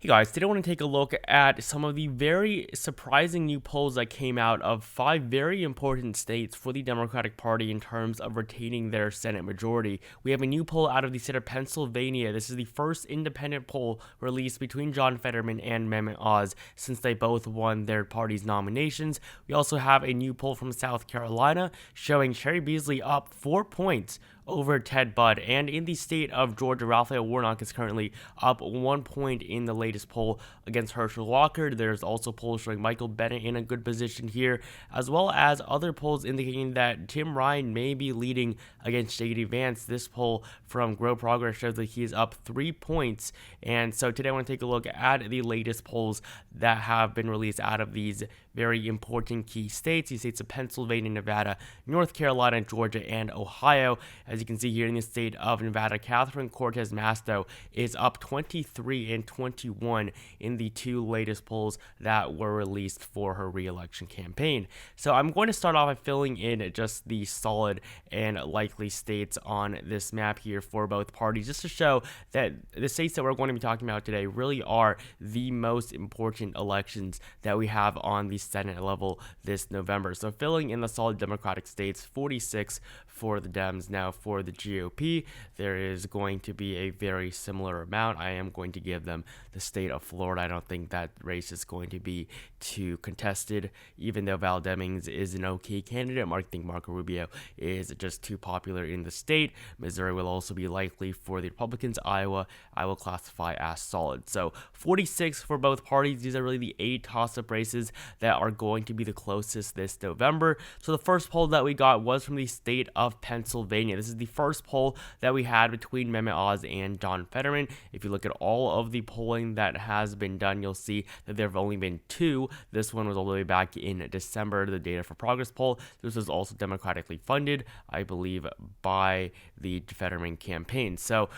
Hey guys, today I want to take a look at some of the very surprising new polls that came out of 5 very important states for the Democratic Party in terms of retaining their Senate majority. We have a new poll out of the state of Pennsylvania. This is the first independent poll released between John Fetterman and Mehmet Oz since they both won their party's nominations. We also have a new poll from South Carolina showing Sherry Beasley up 4 points over Ted Budd. And in the state of Georgia, Raphael Warnock is currently up 1 point in the latest poll against Herschel Walker. There's also polls showing Michael Bennet in a good position here, as well as other polls indicating that Tim Ryan may be leading against J.D. Vance. This poll from Grow Progress shows that he is up 3 points. And so today I want to take a look at the latest polls that have been released out of these very important key states. These states of Pennsylvania, Nevada, North Carolina, Georgia, and Ohio. As you can see here in the state of Nevada, Catherine Cortez Masto is up 23 and 21 in the 2 latest polls that were released for her re-election campaign. So I'm going to start off by filling in just the solid and likely states on this map here for both parties, just to show that the states that we're going to be talking about today really are the most important elections that we have on the Senate level this November. So filling in the solid Democratic states, 46 for the Dems. Now for the GOP, there is going to be a very similar amount. I am going to give them the state of Florida. I don't think that race is going to be too contested, even though Val Demings is an okay candidate. I think Marco Rubio is just too popular in the state. Missouri will also be likely for the Republicans. Iowa, I will classify as solid. So 46 for both parties. These are really the 8 toss-up races that are going to be the closest this November. So the first poll that we got was from the state of Pennsylvania. This is the first poll that we had between Mehmet Oz and John Fetterman. If you look at all of the polling that has been done, you'll see that there have only been 2. This one was all the way back in December, the Data for Progress poll. This was also democratically funded, I believe, by the Fetterman campaign. So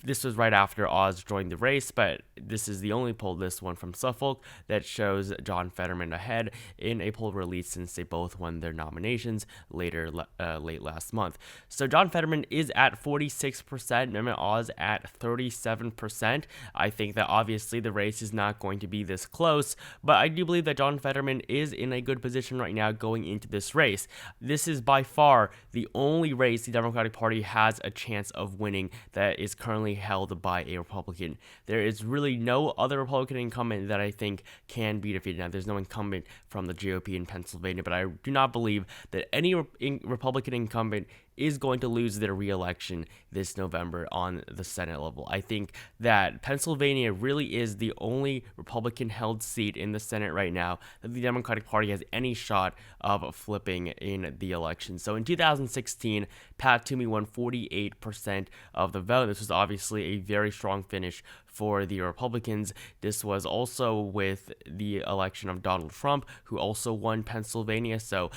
this was right after Oz joined the race, but this is the only poll, this one from Suffolk, that shows John Fetterman ahead in a poll released since they both won their nominations late last month. So John Fetterman is at 46%, Mehmet Oz at 37%. I think that obviously the race is not going to be this close, but I do believe that John Fetterman is in a good position right now going into this race. This is by far the only race the Democratic Party has a chance of winning that is currently held by a Republican. There is really no other Republican incumbent that I think can be defeated. Now, there's no incumbent from the GOP in Pennsylvania, but I do not believe that any Republican incumbent is going to lose their re-election this November on the Senate level. I think that Pennsylvania really is the only Republican-held seat in the Senate right now that the Democratic Party has any shot of flipping in the election. So in 2016, Pat Toomey won 48% of the vote. This was obviously a very strong finish for the Republicans. This was also with the election of Donald Trump, who also won Pennsylvania. So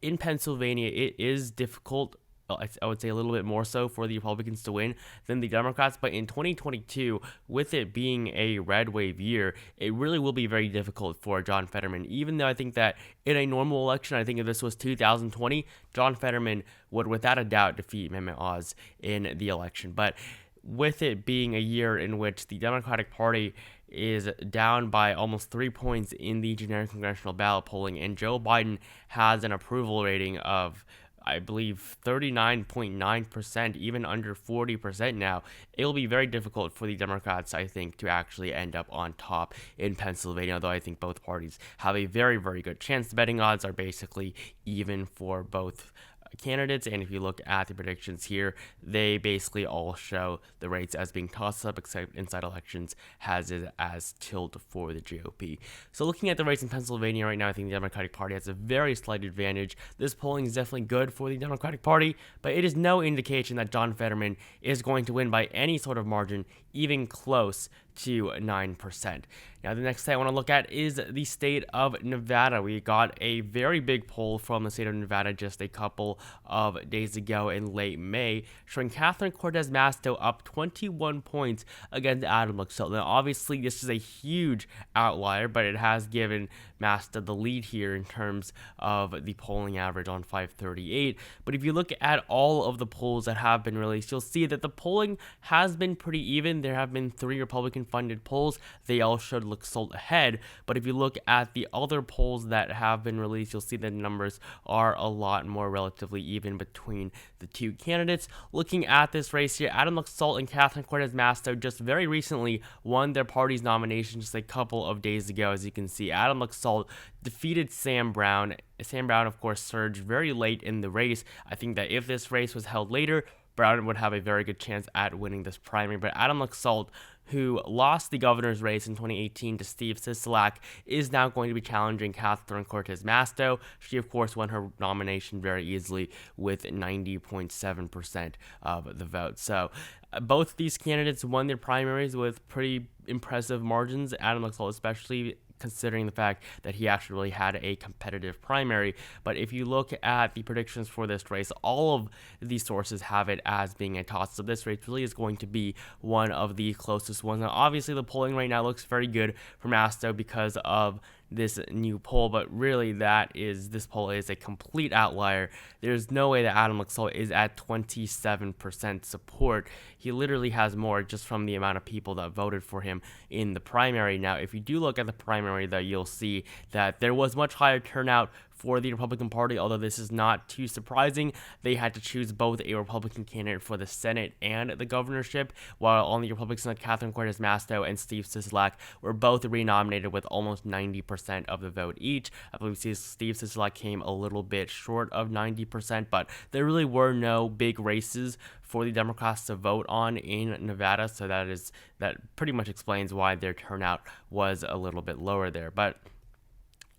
in Pennsylvania, it is difficult, I would say a little bit more so, for the Republicans to win than the Democrats. But in 2022, with it being a red wave year, it really will be very difficult for John Fetterman. Even though I think that in a normal election, I think if this was 2020, John Fetterman would without a doubt defeat Mehmet Oz in the election. But with it being a year in which the Democratic Party is down by almost 3 points in the generic congressional ballot polling, and Joe Biden has an approval rating of, I believe, 39.9%, even under 40% now, it will be very difficult for the Democrats, I think, to actually end up on top in Pennsylvania, although I think both parties have a very, very good chance. The betting odds are basically even for both candidates, and if you look at the predictions here, they basically all show the rates as being tossed up, except Inside Elections has it as tilt for the GOP. So looking at the race in Pennsylvania right now, I think the Democratic Party has a very slight advantage. This polling is definitely good for the Democratic Party, but it is no indication that John Fetterman is going to win by any sort of margin, even close to 9%. Now, the next state I want to look at is the state of Nevada. We got a very big poll from the state of Nevada just a couple of days ago in late May, showing Catherine Cortez Masto up 21 points against Adam Laxalt. Now, obviously, this is a huge outlier, but it has given Masto the lead here in terms of the polling average on 538. But if you look at all of the polls that have been released, you'll see that the polling has been pretty even. There have been 3 Republican funded polls, they all showed Luxalt ahead. But if you look at the other polls that have been released, you'll see the numbers are a lot more relatively even between the two candidates. Looking at this race here, Adam Luxalt and Catherine Cortez Masto just very recently won their party's nomination just a couple of days ago. As you can see, Adam Luxalt defeated Sam Brown. Sam Brown, of course, surged very late in the race. I think that if this race was held later, Brown would have a very good chance at winning this primary. But Adam Luxalt, who lost the governor's race in 2018 to Steve Sisolak, is now going to be challenging Catherine Cortez Masto. She, of course, won her nomination very easily with 90.7% of the vote. So both these candidates won their primaries with pretty impressive margins. Adam Luxalt especially, considering the fact that he actually really had a competitive primary. But if you look at the predictions for this race, all of these sources have it as being a toss. So this race really is going to be one of the closest ones. Now, obviously, the polling right now looks very good for Masto because of this new poll, but really this poll is a complete outlier. There's no way that Adam Luxalt is at 27% support. He literally has more just from the amount of people that voted for him in the primary. Now, if you do look at the primary, though, you'll see that there was much higher turnout for the Republican Party, although this is not too surprising. They had to choose both a Republican candidate for the Senate and the governorship, while on the Republican side, Catherine Cortez Masto and Steve Sisolak were both renominated with almost 90% of the vote each. I believe Steve Sisolak came a little bit short of 90%, but there really were no big races for the Democrats to vote on in Nevada, so that pretty much explains why their turnout was a little bit lower there. But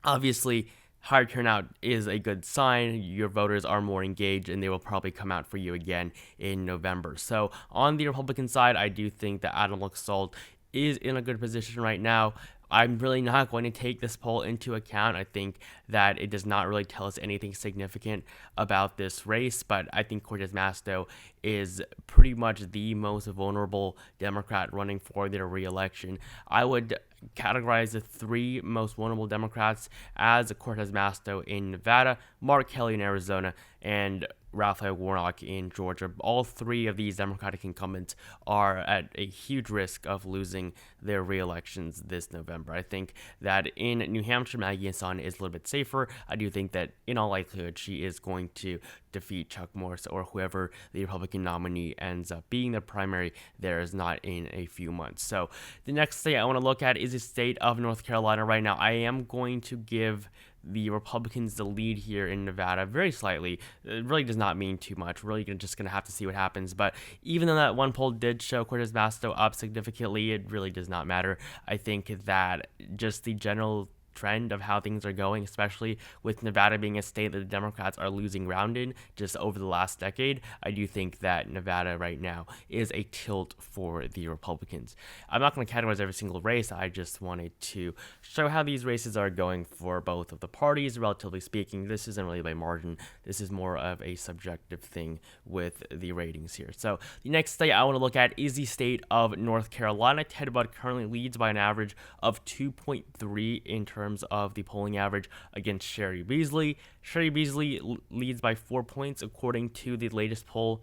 obviously, higher turnout is a good sign. Your voters are more engaged, and they will probably come out for you again in November. So on the Republican side, I do think that Adam Luxalt is in a good position right now. I'm really not going to take this poll into account. I think that it does not really tell us anything significant about this race, but I think Cortez Masto is pretty much the most vulnerable Democrat running for their re-election. I would categorize the three most vulnerable Democrats as Cortez Masto in Nevada, Mark Kelly in Arizona, and Raphael Warnock in Georgia. All three of these Democratic incumbents are at a huge risk of losing their re-elections this November. I think that in New Hampshire, Maggie Hassan is a little bit safer. I do think that in all likelihood, she is going to defeat Chuck Morse or whoever the Republican nominee ends up being. The primary there is not in a few months. So the next state I want to look at is the state of North Carolina. Right now, I am going to give the Republicans the lead here in Nevada very slightly. It really does not mean too much. We're really just going to have to see what happens. But even though that one poll did show Cortez Masto up significantly, it really does not matter. I think that just the general trend of how things are going, especially with Nevada being a state that the Democrats are losing ground in just over the last decade, I do think that Nevada right now is a tilt for the Republicans. I'm not going to categorize every single race. I just wanted to show how these races are going for both of the parties. Relatively speaking, this isn't really by margin. This is more of a subjective thing with the ratings here. So the next state I want to look at is the state of North Carolina. Ted Budd currently leads by an average of 2.3 in terms of the polling average against Sherry Beasley. Sherry Beasley leads by 4 points according to the latest poll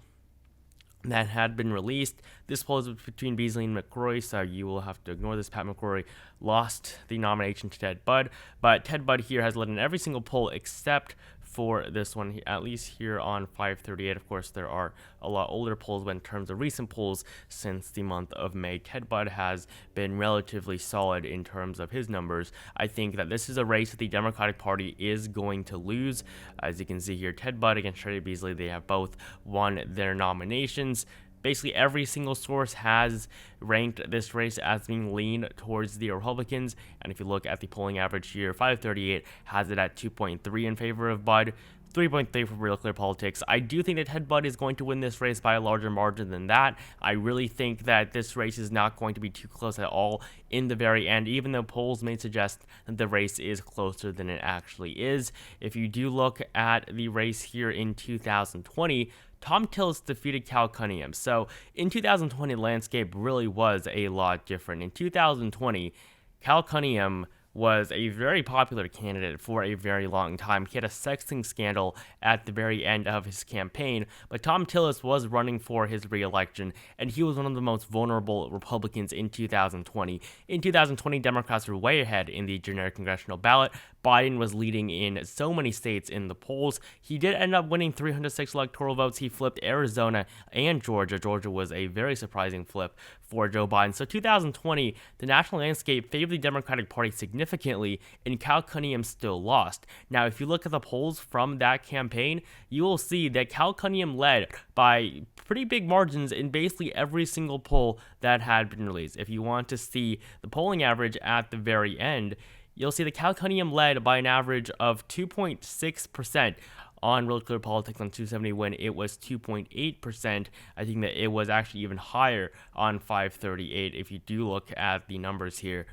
that had been released. This poll is between Beasley and McCrory, so you will have to ignore this. Pat McCrory lost the nomination to Ted Budd, but Ted Budd here has led in every single poll except for this one, at least here on 538. Of course, there are a lot older polls, but in terms of recent polls since the month of May, Ted Budd has been relatively solid in terms of his numbers. I think that this is a race that the Democratic Party is going to lose. As you can see here, Ted Budd against Sherry Beasley, they have both won their nominations. Basically, every single source has ranked this race as being lean towards the Republicans. And if you look at the polling average here, 538 has it at 2.3 in favor of Budd, 3.3 for Real Clear Politics. I do think that Ted Budd is going to win this race by a larger margin than that. I really think that this race is not going to be too close at all in the very end, even though polls may suggest that the race is closer than it actually is. If you do look at the race here in 2020, Tom Tillis defeated Cal Cunningham. So in 2020, the landscape really was a lot different. In 2020, Cal Cunningham was a very popular candidate for a very long time. He had a sexting scandal at the very end of his campaign, but Thom Tillis was running for his re-election, and he was one of the most vulnerable Republicans in 2020. In 2020, Democrats were way ahead in the generic congressional ballot. Biden was leading in so many states in the polls. He did end up winning 306 electoral votes. He flipped Arizona and Georgia. Georgia was a very surprising flip for Joe Biden. So 2020, the national landscape favored the Democratic Party significantly, and Cal Cunningham still lost. Now, if you look at the polls from that campaign, you will see that Cal Cunningham led by pretty big margins in basically every single poll that had been released. If you want to see the polling average at the very end, you'll see that Cal Cunningham led by an average of 2.6% on Real Clear Politics on 270 when it was 2.8%. I think that it was actually even higher on 538 if you do look at the numbers here.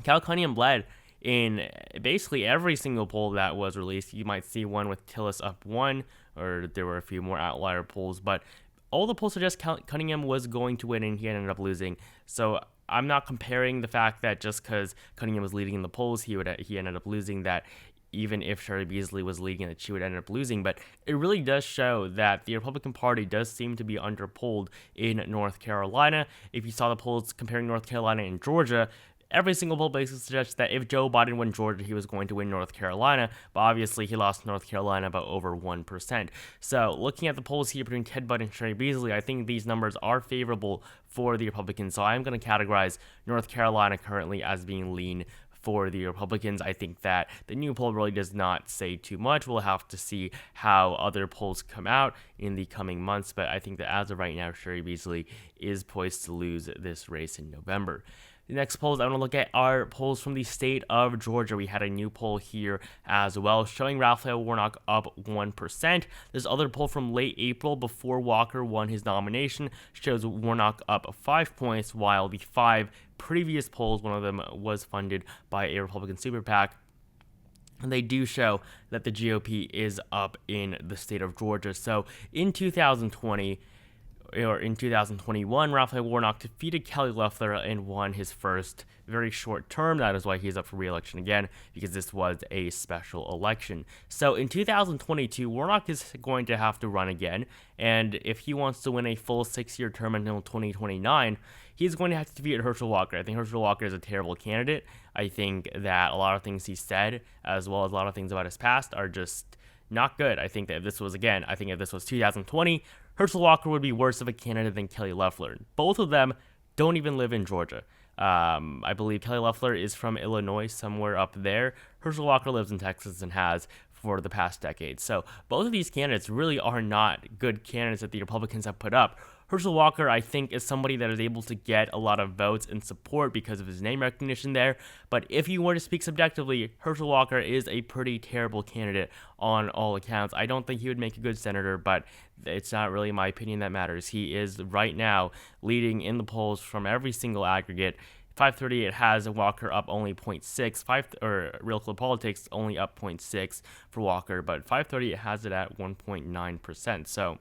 Cal Cunningham led in basically every single poll that was released. You might see one with Tillis up 1, or there were a few more outlier polls, but all the polls suggest Cunningham was going to win, and he ended up losing. So I'm not comparing the fact that just because Cunningham was leading in the polls, he ended up losing, that even if Sherry Beasley was leading, that she would end up losing. But it really does show that the Republican Party does seem to be underpolled in North Carolina. If you saw the polls comparing North Carolina and Georgia, every single poll basically suggests that if Joe Biden won Georgia, he was going to win North Carolina, but obviously he lost North Carolina by over 1%. So looking at the polls here between Ted Budd and Sherry Beasley, I think these numbers are favorable for the Republicans. So I'm going to categorize North Carolina currently as being lean for the Republicans. I think that the new poll really does not say too much. We'll have to see how other polls come out in the coming months, but I think that as of right now, Sherry Beasley is poised to lose this race in November. The next polls I want to look at are polls from the state of Georgia. We had a new poll here as well, showing Raphael Warnock up 1%. This other poll from late April, before Walker won his nomination, shows Warnock up 5 points, while the 5 previous polls, one of them was funded by a Republican super PAC, and they do show that the GOP is up in the state of Georgia. So in 2020, or in 2021, Raphael Warnock defeated Kelly Loeffler and won his first very short term. That is why he's up for re-election again, because this was a special election. So in 2022, Warnock is going to have to run again, and if he wants to win a full 6-year term until 2029, he's going to have to defeat Herschel Walker. I think Herschel Walker is a terrible candidate. I think that a lot of things he said, as well as a lot of things about his past, are just not good. I think that if this was 2020, Herschel Walker would be worse of a candidate than Kelly Loeffler. Both of them don't even live in Georgia. I believe Kelly Loeffler is from Illinois, somewhere up there. Herschel Walker lives in Texas and has for the past decade. So both of these candidates really are not good candidates that the Republicans have put up. Herschel Walker, I think, is somebody that is able to get a lot of votes and support because of his name recognition there. But if you were to speak subjectively, Herschel Walker is a pretty terrible candidate on all accounts. I don't think he would make a good senator, but it's not really my opinion that matters. He is right now leading in the polls from every single aggregate. 538 has Walker up only 0.6, Real Clear Politics only up 0.6 for Walker, but 538 has it at 1.9%. So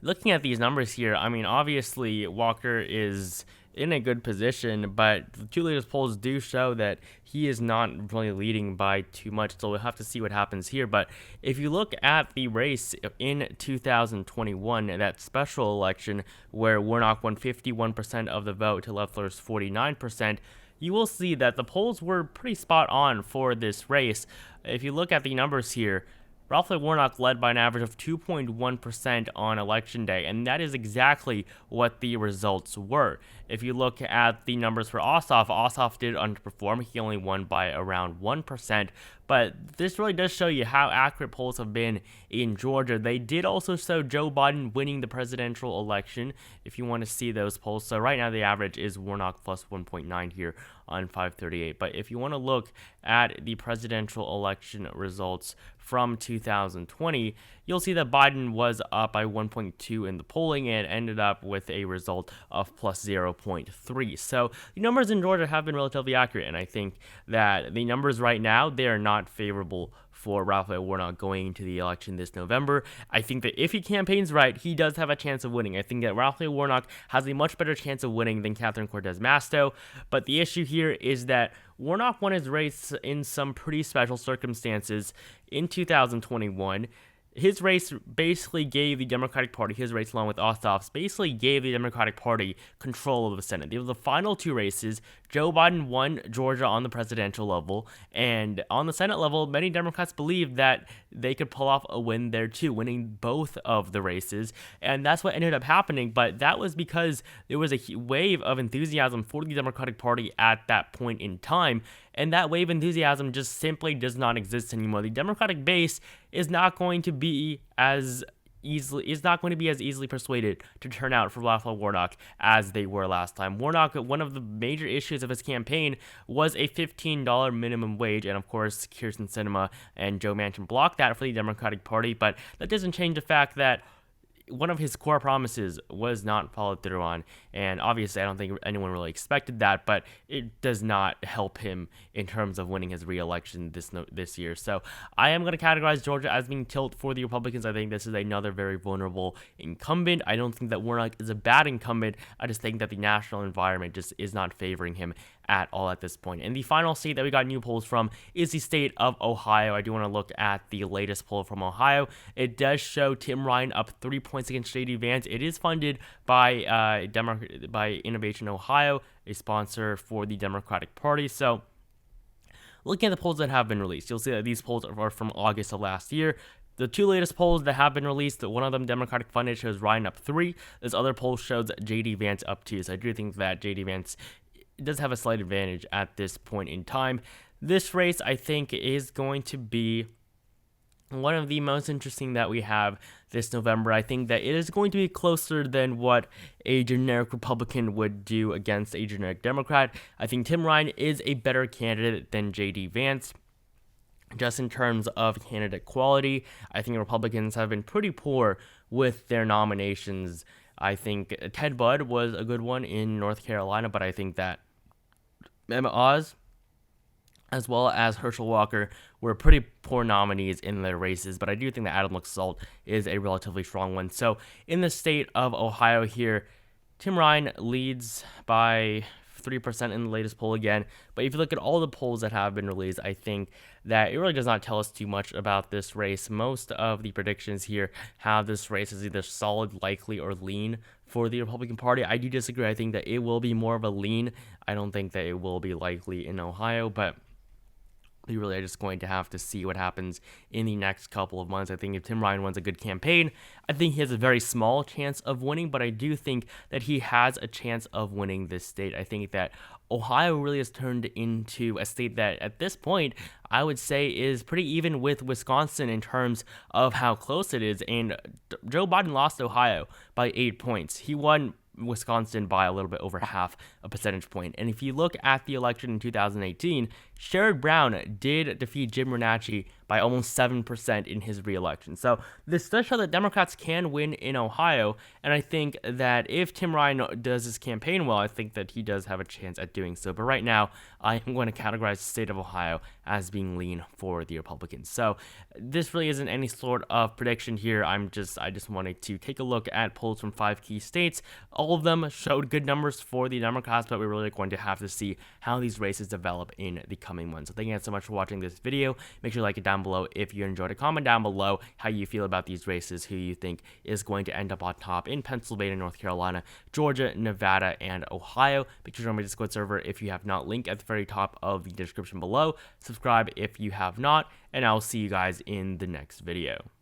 looking at these numbers here, I mean, obviously Walker is in a good position, but the two latest polls do show that he is not really leading by too much, so we'll have to see what happens here. But if you look at the race in 2021, that special election where Warnock won 51% of the vote to Loeffler's 49%, you will see that the polls were pretty spot on for this race. If you look at the numbers here, Raphael Warnock led by an average of 2.1% on election day, and that is exactly what the results were. If you look at the numbers for Ossoff did underperform. He only won by around 1%, but this really does show you how accurate polls have been in Georgia. They did also show Joe Biden winning the presidential election, if you want to see those polls. So right now the average is Warnock plus 1.9 here on 538. But if you want to look at the presidential election results from 2020, you'll see that Biden was up by 1.2 in the polling and ended up with a result of plus 0.2 0.3. So the numbers in Georgia have been relatively accurate, and I think that the numbers right now, they are not favorable for Raphael Warnock going into the election this November. I think that if he campaigns right, he does have a chance of winning. I think that Raphael Warnock has a much better chance of winning than Catherine Cortez Masto, but the issue here is that Warnock won his race in some pretty special circumstances in 2021. His race basically gave the Democratic Party, his race along with Ossoff's, basically gave the Democratic Party control of the Senate. They were the final two races. Joe Biden won Georgia on the presidential level, and on the Senate level, many Democrats believed that they could pull off a win there too, winning both of the races, and that's what ended up happening, but that was because there was a wave of enthusiasm for the Democratic Party at that point in time, and that wave of enthusiasm just simply does not exist anymore. The Democratic base is not going to be as easily persuaded to turn out for Raphael Warnock as they were last time. Warnock, one of the major issues of his campaign was a $15 minimum wage, and of course, Kyrsten Sinema and Joe Manchin blocked that for the Democratic Party, but that doesn't change the fact that one of his core promises was not followed through on, and obviously I don't think anyone really expected that, but it does not help him in terms of winning his re-election this year. So I am going to categorize Georgia as being tilt for the Republicans. I think this is another very vulnerable incumbent. I don't think that Warnock is a bad incumbent. I just think that the national environment just is not favoring him at all at this point. And the final state that we got new polls from is the state of Ohio. I do want to look at the latest poll from Ohio. It does show Tim Ryan up 3 points against J.D. Vance. It is funded by Innovation Ohio, a sponsor for the Democratic Party. So looking at the polls that have been released, you'll see that these polls are from August of last year. The two latest polls that have been released, one of them Democratic funded, shows Ryan up 3. This other poll shows J.D. Vance up 2. So I do think that J.D. Vance does have a slight advantage at this point in time. This race, I think, is going to be one of the most interesting that we have this November. I think that it is going to be closer than what a generic Republican would do against a generic Democrat. I think Tim Ryan is a better candidate than J.D. Vance, just in terms of candidate quality. I think Republicans have been pretty poor with their nominations. I think Ted Budd was a good one in North Carolina, but I think that Emma Oz, as well as Herschel Walker, were pretty poor nominees in their races, but I do think that Adam Laxalt is a relatively strong one. So in the state of Ohio here, Tim Ryan leads by 3% in the latest poll again, but if you look at all the polls that have been released, I think that it really does not tell us too much about this race. Most of the predictions here have this race as either solid, likely, or lean for the Republican Party. I do disagree. I think that it will be more of a lean. I don't think that it will be likely in Ohio, but we really are just going to have to see what happens in the next couple of months. I think if Tim Ryan runs a good campaign, I think he has a very small chance of winning, but I do think that he has a chance of winning this state. I think that Ohio really has turned into a state that at this point I would say is pretty even with Wisconsin in terms of how close it is, and Joe Biden lost Ohio by 8 points. He won Wisconsin by a little bit over half a percentage point. And if you look at the election in 2018, Sherrod Brown did defeat Jim Renacci by almost 7% in his re-election. So this does show that Democrats can win in Ohio, and I think that if Tim Ryan does his campaign well, I think that he does have a chance at doing so. But right now, I am going to categorize the state of Ohio as being lean for the Republicans. So this really isn't any sort of prediction here. I just wanted to take a look at polls from 5 key states. All of them showed good numbers for the Democrats, but we're really going to have to see how these races develop in the coming months. So thank you guys so much for watching this video. Make sure to like it down below if you enjoyed it. Comment down below how you feel about these races, who you think is going to end up on top in Pennsylvania, North Carolina, Georgia, Nevada, and Ohio. Make sure to join my Discord server if you have not. Link at the very top of the description below. Subscribe if you have not, and I'll see you guys in the next video.